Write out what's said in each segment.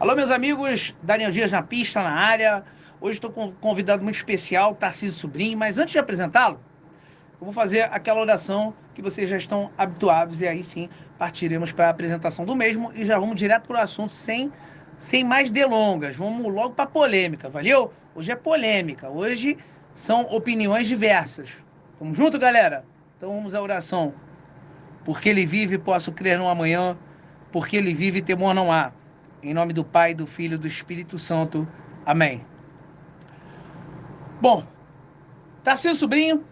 Alô, meus amigos, Daniel Dias na pista, na área. Hoje estou com um convidado muito especial, Tarcísio Sobrinho, mas antes de apresentá-lo, eu vou fazer aquela oração que vocês já estão habituados e aí sim partiremos para a apresentação do mesmo e já vamos direto para o assunto sem mais delongas. Vamos logo para a polêmica, valeu? Hoje é polêmica, hoje são opiniões diversas. Tamo junto, galera? Então vamos à oração. Porque ele vive, posso crer no amanhã. Porque ele vive, temor não há. Em nome do Pai, do Filho e do Espírito Santo. Amém. Bom, Tarcísio Sobrinho,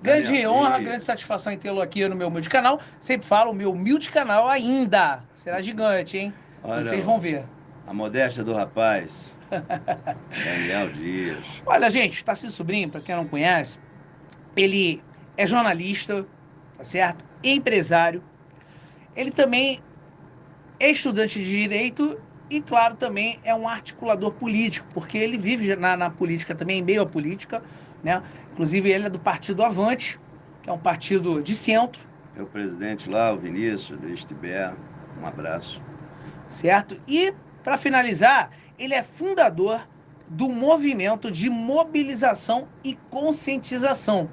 Daniel grande honra, grande Dias, satisfação em tê-lo aqui no meu humilde canal. Sempre falo, o meu humilde canal ainda será gigante, hein? olha Vocês vão ver. a modéstia do rapaz, Daniel Dias. Olha, gente, Tarcísio Sobrinho, para quem não conhece, ele é jornalista, tá certo? Empresário. Ele também é estudante de direito e, claro, também é um articulador político, porque ele vive na política também, em meio à política, né? Inclusive, ele é do Partido Avante, que é um partido de centro, É o presidente lá, o Vinícius, do Estiber. Um abraço. certo? E, para finalizar, ele é fundador do movimento de mobilização e conscientização.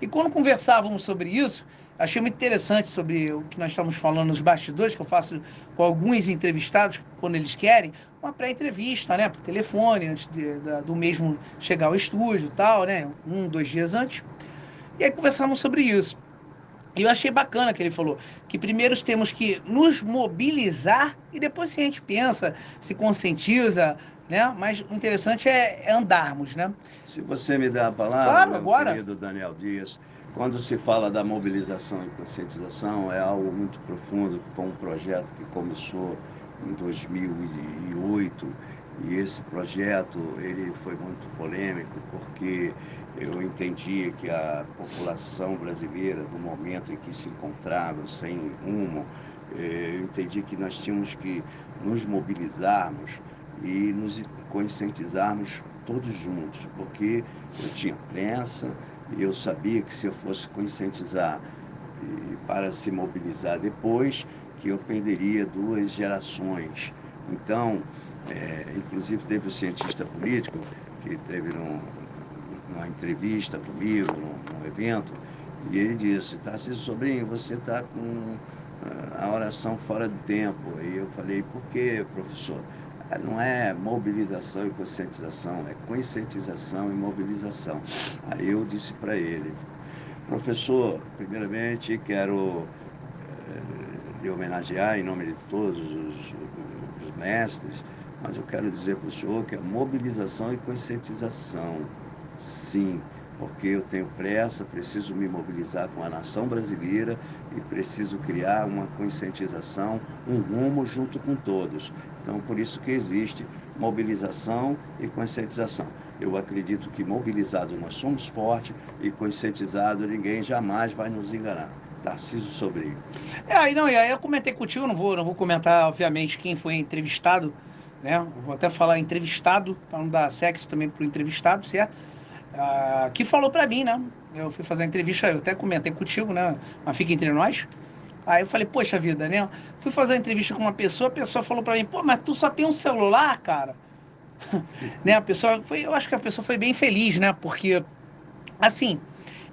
E quando conversávamos sobre isso, achei muito interessante sobre o que nós estamos falando nos bastidores, que eu faço com alguns entrevistados quando eles querem, uma pré-entrevista, né, por telefone, antes do mesmo chegar ao estúdio e tal, né, 1, 2 dias antes. E aí conversávamos sobre isso. E eu achei bacana que ele falou que primeiro temos que nos mobilizar e depois sim a gente pensa, se conscientiza, né? Mas o interessante é andarmos, né? Se você me dá a palavra, Claro, meu agora. querido Daniel Dias, quando se fala da mobilização e conscientização, é algo muito profundo, que foi um projeto que começou em 2008, e esse projeto ele foi muito polêmico, porque eu entendi que a população brasileira, no momento em que se encontrava sem rumo, eu entendi que nós tínhamos que nos mobilizarmos e nos conscientizarmos todos juntos, porque eu tinha pressa e eu sabia que se eu fosse conscientizar e para se mobilizar depois, que eu perderia 2 gerações. Então, inclusive teve um cientista político que teve numa entrevista comigo, num evento, e ele disse: Tarcísio Sobrinho, você está com a oração fora do tempo. E eu falei: por quê, professor? Não é mobilização e conscientização, é conscientização e mobilização. Aí eu disse para ele: professor, primeiramente quero lhe homenagear em nome de todos os mestres, mas eu quero dizer para o senhor que é mobilização e conscientização, sim, porque eu tenho pressa, preciso me mobilizar com a nação brasileira e preciso criar uma conscientização, um rumo junto com todos. Então, por isso que existe mobilização e conscientização. Eu acredito que mobilizado nós somos fortes e conscientizado ninguém jamais vai nos enganar. Tarcísio Sobrinho. Aí não, e aí eu comentei contigo, não vou comentar, obviamente, quem foi entrevistado, né? Eu vou até falar entrevistado, para não dar sexo também pro entrevistado, certo? Que falou pra mim, né? Eu fui fazer a entrevista, eu até comentei contigo, né? Mas fica entre nós. Aí eu falei, poxa vida, né? Fui fazer uma entrevista com uma pessoa, a pessoa falou pra mim, pô, mas tu só tem um celular, cara? Né? A pessoa foi, eu acho que a pessoa foi bem feliz, né? Porque, assim,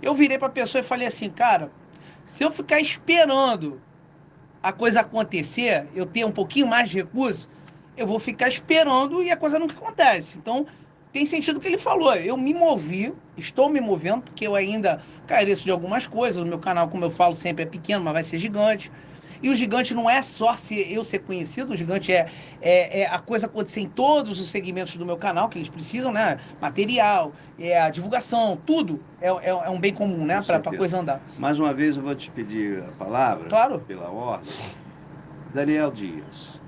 eu virei pra pessoa e falei assim, cara, se eu ficar esperando a coisa acontecer, eu ter um pouquinho mais de recurso, eu vou ficar esperando e a coisa nunca acontece. Então, tem sentido o que ele falou. Eu me movi, estou me movendo, porque eu ainda careço de algumas coisas. O meu canal, como eu falo, sempre é pequeno, mas vai ser gigante. E o gigante não é só eu ser conhecido, o gigante é a coisa acontecer em todos os segmentos do meu canal, que eles precisam, né? Material, a divulgação, tudo é um bem comum, né? Com Para a certeza. coisa andar. Mais uma vez eu vou te pedir a palavra, Claro. pela ordem. Daniel Dias,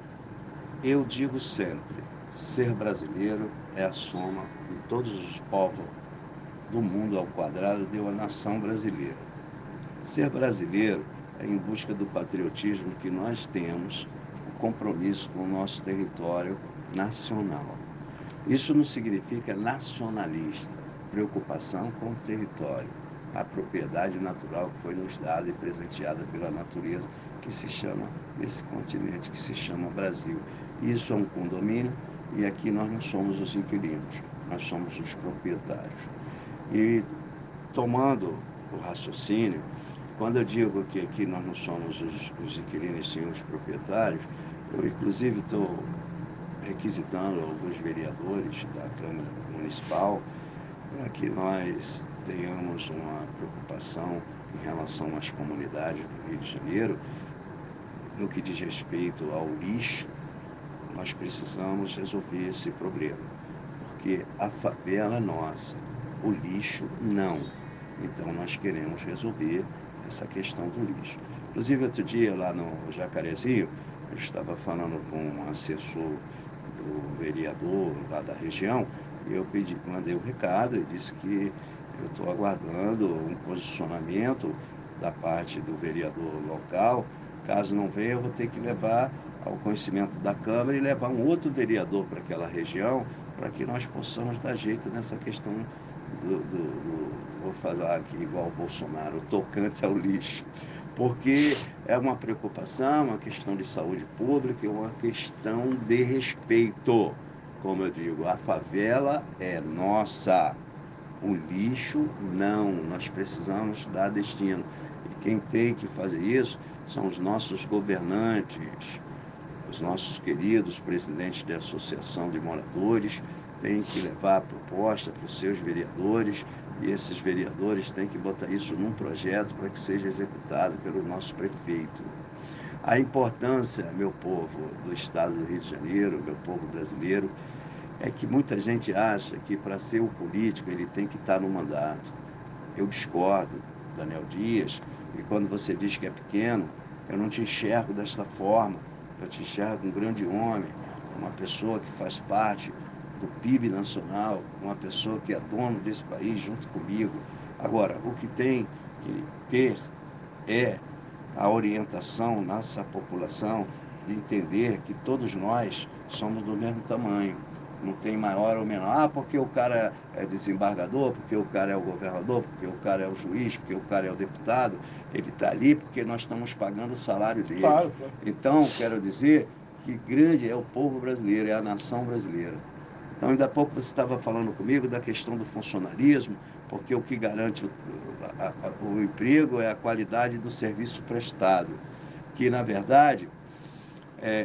eu digo sempre, ser brasileiro é a soma de todos os povos do mundo ao quadrado deu a nação brasileira. Ser brasileiro é em busca do patriotismo que nós temos, o compromisso com o nosso território nacional. Isso não significa nacionalista, preocupação com o território, a propriedade natural que foi nos dada e presenteada pela natureza, que se chama, esse continente que se chama Brasil. Isso é um condomínio e aqui nós não somos os inquilinos, nós somos os proprietários. E tomando o raciocínio, quando eu digo que aqui nós não somos os inquilinos, sim os proprietários, eu inclusive estou requisitando alguns vereadores da Câmara Municipal para que nós tenhamos uma preocupação em relação às comunidades do Rio de Janeiro, no que diz respeito ao lixo. Nós precisamos resolver esse problema, porque a favela é nossa, o lixo não. Então nós queremos resolver essa questão do lixo. Inclusive outro dia lá no Jacarezinho, eu estava falando com um assessor do vereador lá da região, e eu mandei um recado e disse que eu estou aguardando um posicionamento da parte do vereador local. Caso não venha, eu vou ter que levar ao conhecimento da Câmara e levar um outro vereador para aquela região, para que nós possamos dar jeito nessa questão vou falar aqui igual o Bolsonaro, o tocante ao lixo, porque é uma preocupação, uma questão de saúde pública, é uma questão de respeito. Como eu digo, a favela é nossa, o lixo não, nós precisamos dar destino. E quem tem que fazer isso são os nossos governantes, os nossos queridos presidentes da Associação de Moradores, têm que levar a proposta para os seus vereadores, e esses vereadores têm que botar isso num projeto para que seja executado pelo nosso prefeito. A importância, meu povo do estado do Rio de Janeiro, meu povo brasileiro, é que muita gente acha que para ser o político ele tem que estar no mandato. Eu discordo, Daniel Dias, e quando você diz que é pequeno, eu não te enxergo desta forma. Eu te enxergo um grande homem, uma pessoa que faz parte do PIB nacional, uma pessoa que é dono desse país junto comigo. Agora, o que tem que ter é a orientação nessa população de entender que todos nós somos do mesmo tamanho. Não tem maior ou menor. Ah, porque o cara é desembargador, porque o cara é o governador, porque o cara é o juiz, porque o cara é o deputado. Ele está ali porque nós estamos pagando o salário dele. Claro, claro. Então, quero dizer que grande é o povo brasileiro, é a nação brasileira. Então, ainda há pouco você estava falando comigo da questão do funcionalismo, porque o que garante o emprego é a qualidade do serviço prestado, que, na verdade,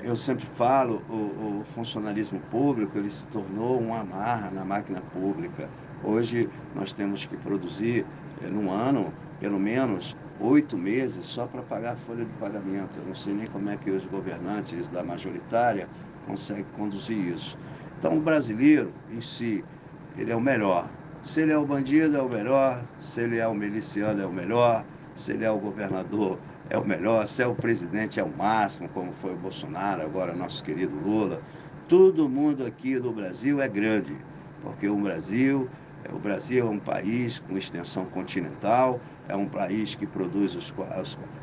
eu sempre falo, o funcionalismo público ele se tornou uma amarra na máquina pública. Hoje nós temos que produzir, num ano, pelo menos 8 meses só para pagar a folha de pagamento. Eu não sei nem como é que os governantes da majoritária conseguem conduzir isso. Então, o brasileiro em si, ele é o melhor. Se ele é o bandido, é o melhor. Se ele é o miliciano, é o melhor. Se ele é o governador, é o melhor. Se é o presidente, é o máximo, como foi o Bolsonaro, agora nosso querido Lula. Todo mundo aqui do Brasil é grande, porque o Brasil é um país com extensão continental, é um país que produz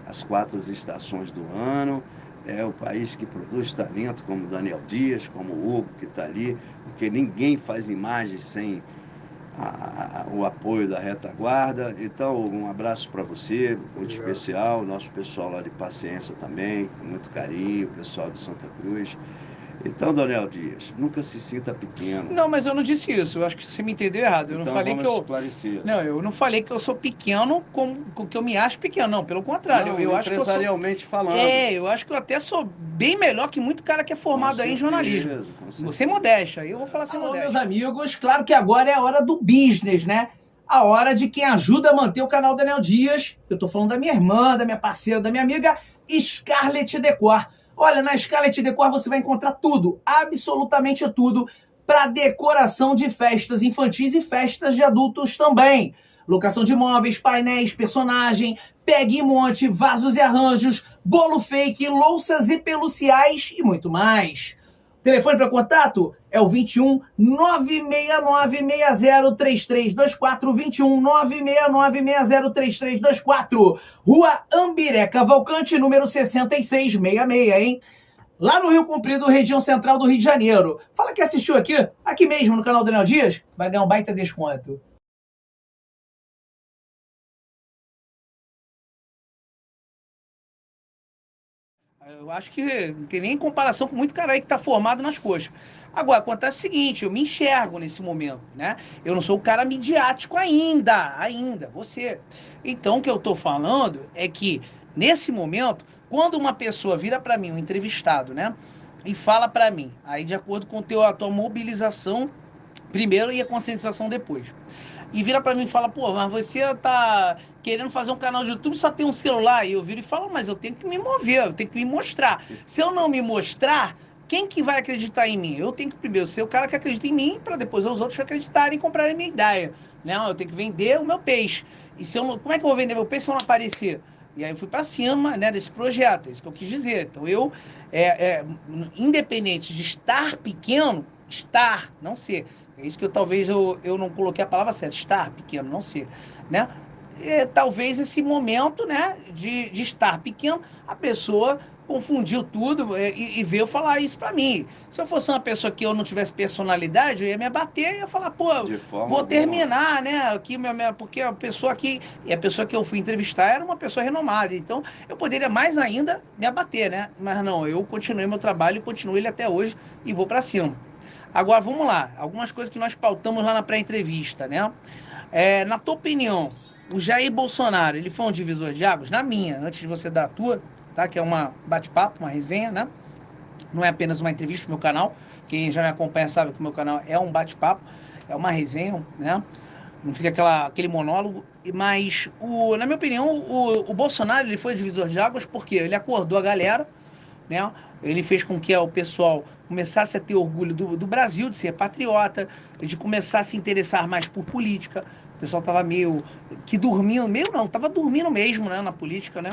as 4 estações do ano, é o país que produz talento como Daniel Dias, como o Hugo, que está ali, porque ninguém faz imagens sem o apoio da retaguarda. Então, um abraço para você, muito especial, nosso pessoal lá de Paciência também, com muito carinho, o pessoal de Santa Cruz. Então, Daniel Dias, nunca se sinta pequeno. Não, mas eu não disse isso. Eu acho que você me entendeu errado. Eu não Então, falei que vamos eu. esclarecer. Não, eu não falei que eu sou pequeno como que eu me acho pequeno. Não, pelo contrário. Não, Eu acho que eu sou. empresarialmente falando. Eu acho que eu até sou bem melhor que muito cara que é Com formado aí em jornalismo. certeza, com certeza. Sem modéstia. Eu vou falar sem Alô, modéstia. meus amigos. Claro que agora é a hora do business, né? A hora de quem ajuda a manter o canal Daniel Dias. Eu tô falando da minha irmã, da minha parceira, da minha amiga Scarlett Decor. Olha, na Scarlett Decor você vai encontrar tudo, absolutamente tudo, para decoração de festas infantis e festas de adultos também. Locação de móveis, painéis, personagem, pegue e monte, vasos e arranjos, bolo fake, louças e peluciais e muito mais. Telefone para contato é o 21 969 603324, 21 969 603324, Rua Ambiré Cavalcante, número 6666, hein? Lá no Rio Comprido, região central do Rio de Janeiro. Fala que assistiu aqui mesmo no canal Daniel Dias, vai ganhar um baita desconto. Eu acho que não tem nem comparação com muito cara aí que tá formado nas coxas. Agora, acontece o seguinte, eu me enxergo nesse momento, né? Eu não sou o cara midiático ainda, você. Então, o que eu tô falando é que, nesse momento, quando uma pessoa vira para mim, um entrevistado, né? E fala para mim, aí de acordo com a tua mobilização primeiro e a conscientização depois. E vira pra mim e fala, pô, mas você tá querendo fazer um canal de YouTube, só tem um celular. E eu viro e falo, mas eu tenho que me mover, eu tenho que me mostrar. Se eu não me mostrar, quem que vai acreditar em mim? Eu tenho que primeiro ser o cara que acredita em mim, para depois os outros acreditarem e comprarem a minha ideia. Não, eu tenho que vender o meu peixe. E se eu não, como é que eu vou vender meu peixe se eu não aparecer? E aí eu fui para cima, né, desse projeto, é isso que eu quis dizer. Então eu, independente de estar pequeno, não ser. É isso que eu não coloquei a palavra certa, estar pequeno, não ser, né? Talvez esse momento, né, de estar pequeno, a pessoa confundiu tudo e veio falar isso pra mim. Se eu fosse uma pessoa que eu não tivesse personalidade, eu ia me abater e ia falar, pô, De forma vou alguma. terminar, né, aqui, porque a pessoa aqui, e a pessoa que eu fui entrevistar era uma pessoa renomada, então eu poderia mais ainda me abater, né? Mas não, eu continuei meu trabalho e continuo ele até hoje e vou pra cima. Agora, vamos lá. Algumas coisas que nós pautamos lá na pré-entrevista, né? Na tua opinião, o Jair Bolsonaro, ele foi um divisor de águas? Na minha, antes de você dar a tua, tá? Que é uma bate-papo, uma resenha, né? Não é apenas uma entrevista no meu canal. Quem já me acompanha sabe que o meu canal é um bate-papo, é uma resenha, né? Não fica aquele monólogo. Mas, na minha opinião, o Bolsonaro, ele foi divisor de águas porque ele acordou a galera, né? Ele fez com que o pessoal começasse a ter orgulho do Brasil, de ser patriota, de começar a se interessar mais por política. O pessoal tava meio que dormindo, meio não, tava dormindo mesmo, né, na política, né?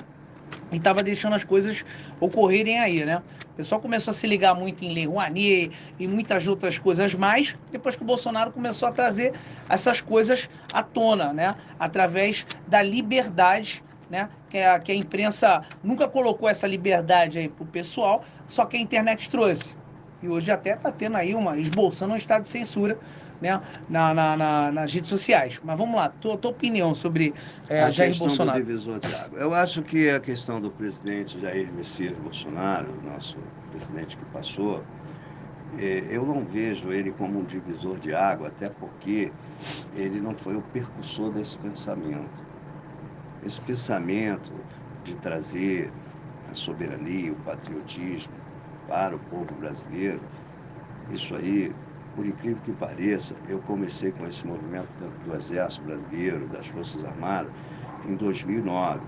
E tava deixando as coisas ocorrerem aí, né? O pessoal começou a se ligar muito em Lei Rouanet e muitas outras coisas mais, depois que o Bolsonaro começou a trazer essas coisas à tona, né? Através da liberdade, né? Que a imprensa nunca colocou essa liberdade aí pro pessoal, só que a internet trouxe. E hoje até tá tendo aí esboçando um estado de censura, né? Nas redes sociais. Mas vamos lá, tua opinião sobre A Jair questão do Bolsonaro. divisor de água. Eu acho que a questão do presidente Jair Messias Bolsonaro, nosso presidente que passou, eu não vejo ele como um divisor de água, até porque ele não foi o percussor desse pensamento. Esse pensamento de trazer a soberania, o patriotismo para o povo brasileiro, isso aí, por incrível que pareça, eu comecei com esse movimento dentro do Exército Brasileiro, das Forças Armadas, em 2009,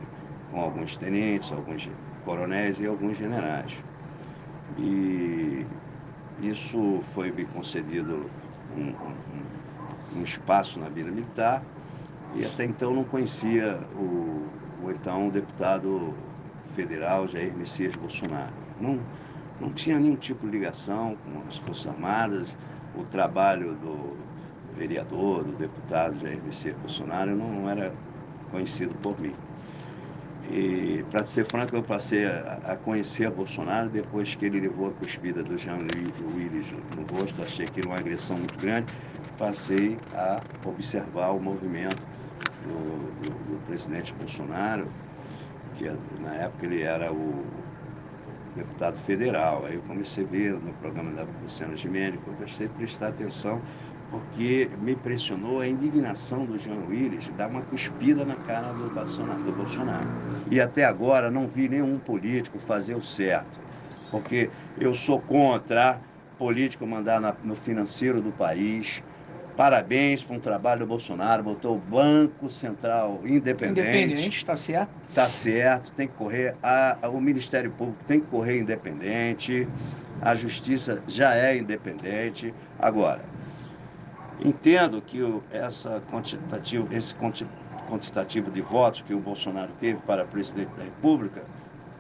com alguns tenentes, alguns coronéis e alguns generais. E isso foi me concedido um espaço na vida militar, e até então não conhecia o então deputado federal Jair Messias Bolsonaro. Não tinha nenhum tipo de ligação com as Forças Armadas. O trabalho do vereador, do deputado Jair Messias Bolsonaro não era conhecido por mim. E, para ser franco, eu passei a conhecer a Bolsonaro depois que ele levou a cuspida do Jean Willis no rosto. Achei que era uma agressão muito grande. Passei a observar o movimento do presidente Bolsonaro, que na época ele era o deputado federal. Aí eu comecei a ver no programa da Luciana Gimenez, comecei a prestar atenção, porque me impressionou a indignação do Jean Willis dar uma cuspida na cara do Bolsonaro. E até agora não vi nenhum político fazer o certo, porque eu sou contra político mandar no financeiro do país. Parabéns para um trabalho do Bolsonaro, botou o Banco Central independente. Está certo? Está certo, tem que correr. O Ministério Público tem que correr independente, a Justiça já é independente. Agora, entendo que esse quantitativo de votos que o Bolsonaro teve para presidente da República,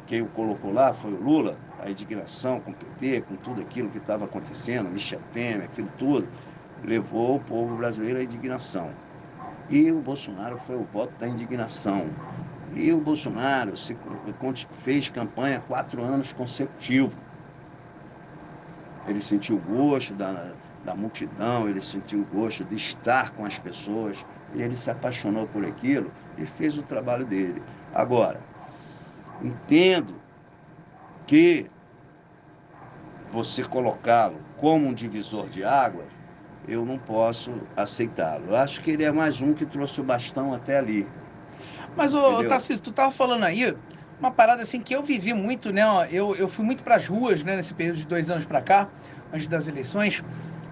quem o colocou lá foi o Lula, a indignação com o PT, com tudo aquilo que estava acontecendo, Michel Temer, aquilo tudo, levou o povo brasileiro à indignação. E o Bolsonaro foi o voto da indignação. E o Bolsonaro fez campanha 4 anos consecutivos. Ele sentiu o gosto da multidão, ele sentiu o gosto de estar com as pessoas, e ele se apaixonou por aquilo e fez o trabalho dele. Agora, entendo que você colocá-lo como um divisor de águas, eu não posso aceitá-lo. Eu acho que ele é mais um que trouxe o bastão até ali. Mas, Tarcísio, tu tava falando aí uma parada assim que eu vivi muito, né? Ó, eu fui muito pras ruas, né, nesse período de 2 anos pra cá, antes das eleições.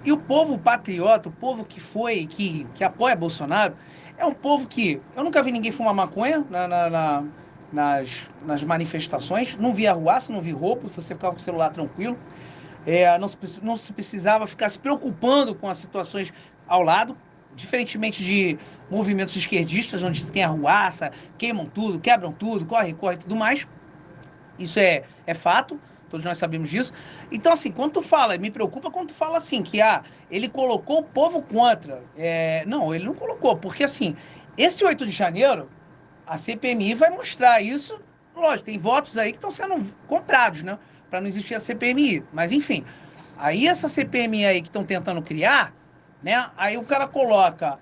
E o povo patriota, o povo que apoia Bolsonaro, é um povo que. Eu nunca vi ninguém fumar maconha nas manifestações, não vi arruaça, não vi roubo, você ficava com o celular tranquilo. Não se precisava ficar se preocupando com as situações ao lado, diferentemente de movimentos esquerdistas, onde se tem arruaça, queimam tudo, quebram tudo, corre e tudo mais. Isso é fato, todos nós sabemos disso. Então, assim, quando tu fala, me preocupa quando tu fala assim, que ele colocou o povo contra. Não, ele não colocou, porque assim, esse 8 de janeiro, a CPMI vai mostrar isso. Lógico, tem votos aí que estão sendo comprados, né? Para não existir a CPMI. Mas, enfim, aí essa CPMI aí que estão tentando criar, né? Aí o cara coloca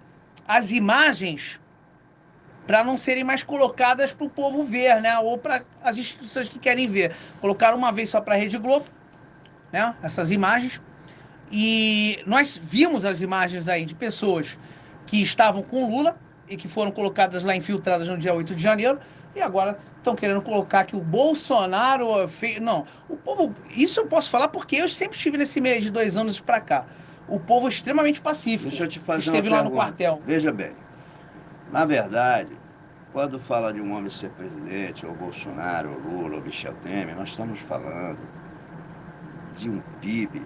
as imagens para não serem mais colocadas para o povo ver, né? Ou para as instituições que querem ver. Colocaram uma vez só para a Rede Globo, né? Essas imagens. E nós vimos as imagens aí de pessoas que estavam com Lula e que foram colocadas lá infiltradas no dia 8 de janeiro e agora estão querendo colocar que o Bolsonaro fez. Não, o povo. Isso eu posso falar porque eu sempre estive nesse meio de 2 anos para cá. O povo é extremamente pacífico. Deixa eu te que fazer uma esteve lá no pergunta. quartel. Veja bem, na verdade, quando fala de um homem ser presidente, ou Bolsonaro, ou Lula, ou Michel Temer, nós estamos falando de um PIB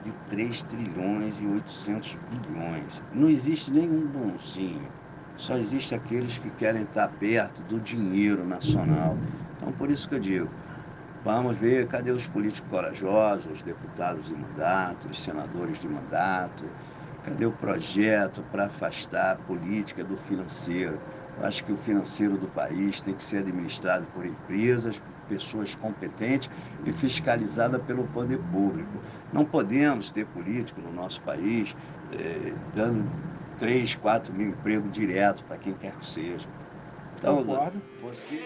de 3 trilhões e 800 bilhões. Não existe nenhum bonzinho, só existe aqueles que querem estar perto do dinheiro nacional. Então, por isso que eu digo, vamos ver cadê os políticos corajosos, os deputados de mandato, os senadores de mandato, cadê o projeto para afastar a política do financeiro? Eu acho que o financeiro do país tem que ser administrado por empresas, pessoas competentes e fiscalizada pelo poder público. Não podemos ter político no nosso país dando 3, 4 mil empregos direto para quem quer que seja. Então, Concordo. você...